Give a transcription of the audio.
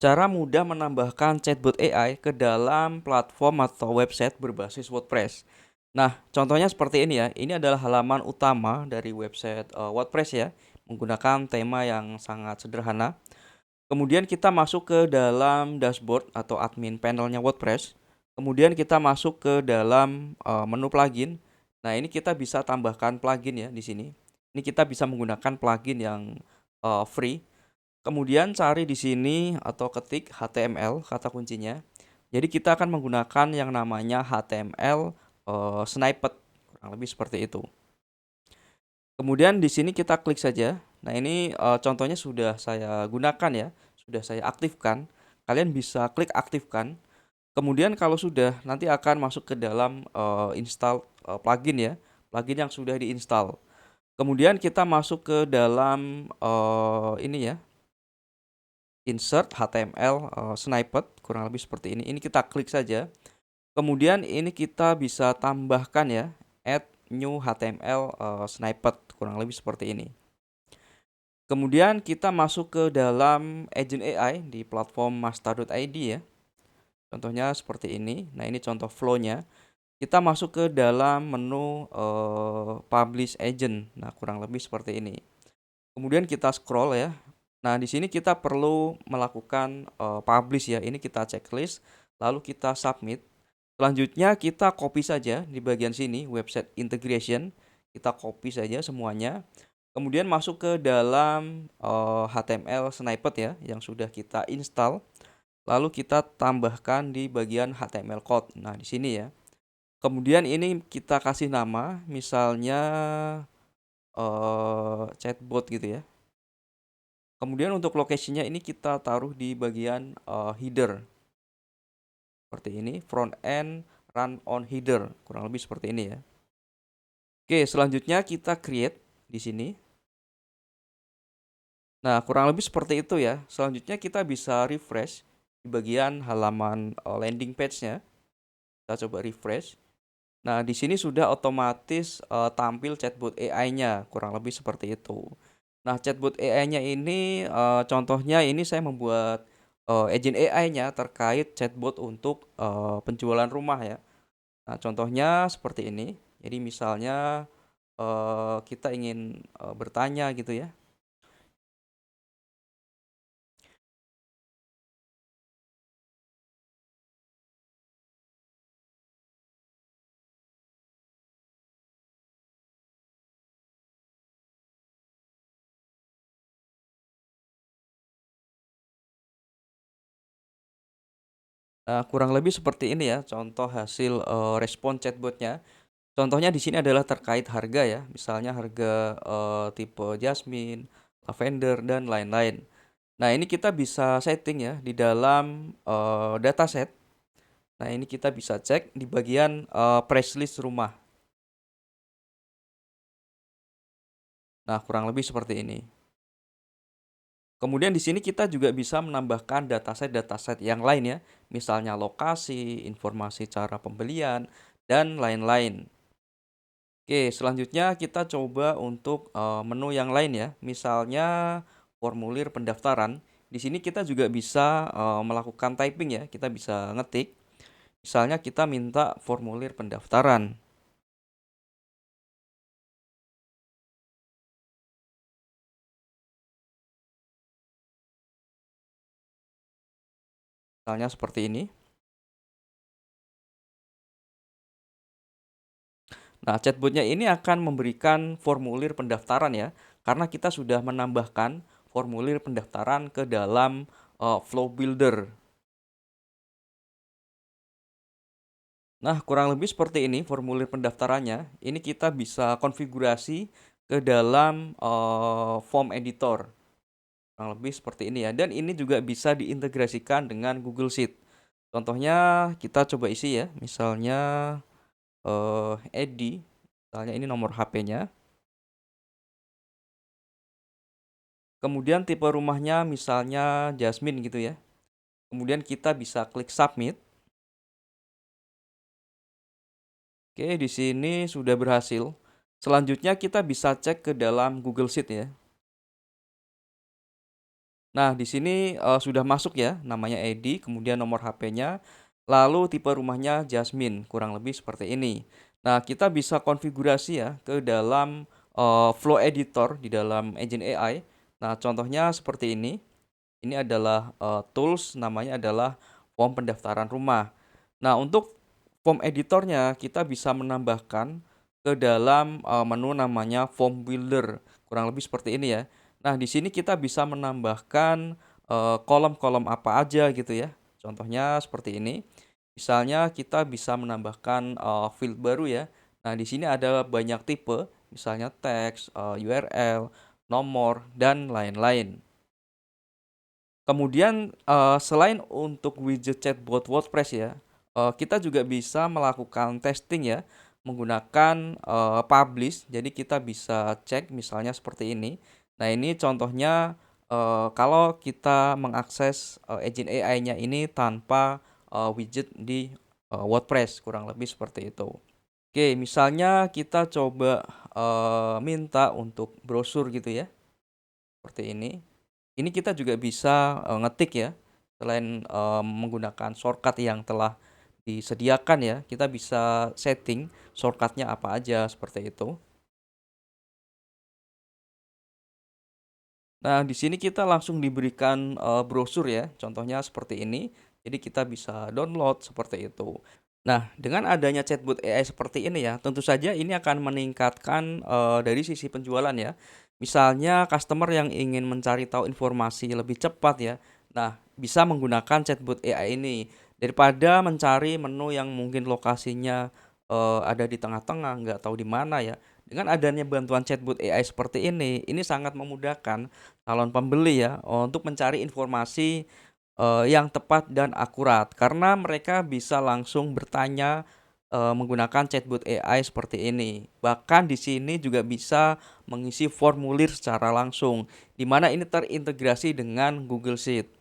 Cara mudah menambahkan chatbot AI ke dalam platform atau website berbasis WordPress. Nah, contohnya seperti ini ya. Ini adalah halaman utama dari website WordPress ya, menggunakan tema yang sangat sederhana. Kemudian kita masuk ke dalam dashboard atau admin panelnya WordPress. Kemudian kita masuk ke dalam menu plugin. Nah, ini kita bisa tambahkan plugin ya di sini. Ini kita bisa menggunakan plugin yang free. Kemudian cari di sini atau ketik HTML kata kuncinya. Jadi kita akan menggunakan yang namanya HTML snippet, kurang lebih seperti itu. Kemudian di sini kita klik saja. Nah, ini contohnya sudah saya gunakan ya, sudah saya aktifkan. Kalian bisa klik aktifkan. Kemudian kalau sudah, nanti akan masuk ke dalam install plugin ya, plugin yang sudah diinstal. Kemudian kita masuk ke dalam ini ya, insert HTML snippet, kurang lebih seperti ini. Ini kita klik saja. Kemudian ini kita bisa tambahkan ya, add new HTML snippet, kurang lebih seperti ini. Kemudian kita masuk ke dalam agent AI di platform Masta.id ya. Contohnya seperti ini. Nah, ini contoh flow-nya. Kita masuk ke dalam menu publish agent. Nah, kurang lebih seperti ini. Kemudian kita scroll ya. Nah, di sini kita perlu melakukan publish ya. Ini kita checklist, lalu kita submit. Selanjutnya kita copy saja di bagian sini website integration. Kita copy saja semuanya. Kemudian masuk ke dalam HTML snippet ya yang sudah kita install. Lalu kita tambahkan di bagian HTML code. Nah, di sini ya. Kemudian ini kita kasih nama, misalnya chatbot gitu ya. Kemudian untuk lokasinya ini kita taruh di bagian header. Seperti ini, front end run on header, kurang lebih seperti ini ya. Oke, selanjutnya kita create di sini. Nah, kurang lebih seperti itu ya. Selanjutnya kita bisa refresh di bagian halaman landing page-nya. Kita coba refresh. Nah, di sini sudah otomatis tampil chatbot AI-nya, kurang lebih seperti itu. Nah, chatbot AI-nya ini contohnya ini saya membuat agent AI-nya terkait chatbot untuk penjualan rumah ya. Nah, contohnya seperti ini. Jadi misalnya kita ingin bertanya gitu ya. Nah, kurang lebih seperti ini ya contoh hasil respon chatbotnya. Contohnya di sini adalah terkait harga ya, misalnya harga tipe Jasmine, Lavender dan lain-lain. Nah, ini kita bisa setting ya di dalam dataset. Nah, ini kita bisa cek di bagian price list rumah. Nah, kurang lebih seperti ini. Kemudian di sini kita juga bisa menambahkan dataset-dataset yang lain ya, misalnya lokasi, informasi cara pembelian, dan lain-lain. Oke, selanjutnya kita coba untuk menu yang lain ya, misalnya formulir pendaftaran. Di sini kita juga bisa melakukan typing ya, kita bisa ngetik. Misalnya kita minta formulir pendaftaran. Misalnya seperti ini. Nah, chatbotnya ini akan memberikan formulir pendaftaran ya, karena kita sudah menambahkan formulir pendaftaran ke dalam Flow Builder. Nah, kurang lebih seperti ini formulir pendaftarannya. Ini kita bisa konfigurasi ke dalam form editor. Kurang lebih seperti ini ya. Dan ini juga bisa diintegrasikan dengan Google Sheet. Contohnya kita coba isi ya, misalnya Edi, misalnya ini nomor HP-nya. Kemudian tipe rumahnya misalnya Jasmine gitu ya. Kemudian kita bisa klik submit. Oke, di sini sudah berhasil. Selanjutnya kita bisa cek ke dalam Google Sheet ya. Nah, di sini, sudah masuk ya, namanya Edi, kemudian nomor HP-nya, lalu tipe rumahnya Jasmine, kurang lebih seperti ini. Nah, kita bisa konfigurasi ya ke dalam, flow editor di dalam agent AI. Nah, contohnya seperti ini. Ini adalah, tools namanya adalah form pendaftaran rumah. Nah, untuk form editornya kita bisa menambahkan ke dalam, menu namanya form builder, kurang lebih seperti ini ya. Nah, di sini kita bisa menambahkan, kolom-kolom apa aja gitu ya. Contohnya seperti ini. Misalnya kita bisa menambahkan, field baru ya. Nah, di sini ada banyak tipe, misalnya teks, URL, nomor, dan lain-lain. Kemudian, selain untuk widget chatbot WordPress ya, kita juga bisa melakukan testing ya, menggunakan, publish. Jadi kita bisa cek misalnya seperti ini. Nah, ini contohnya, kalau kita mengakses, agent AI-nya ini tanpa, widget di, WordPress, kurang lebih seperti itu. Oke, misalnya kita coba, minta untuk brosur gitu ya, seperti ini. Ini kita juga bisa, ngetik ya, selain, menggunakan shortcut yang telah disediakan ya, kita bisa setting shortcut-nya apa aja, seperti itu. Nah, di sini kita langsung diberikan, brosur ya, contohnya seperti ini. Jadi kita bisa download seperti itu. Nah, dengan adanya chatbot AI seperti ini ya, tentu saja ini akan meningkatkan, dari sisi penjualan ya. Misalnya customer yang ingin mencari tahu informasi lebih cepat ya, nah bisa menggunakan chatbot AI ini, daripada mencari menu yang mungkin lokasinya, ada di tengah-tengah, nggak tahu di mana ya. Dengan adanya bantuan chatbot AI seperti ini sangat memudahkan calon pembeli ya, untuk mencari informasi, yang tepat dan akurat. Karena mereka bisa langsung bertanya, menggunakan chatbot AI seperti ini. Bahkan di sini juga bisa mengisi formulir secara langsung, di mana ini terintegrasi dengan Google Sheet.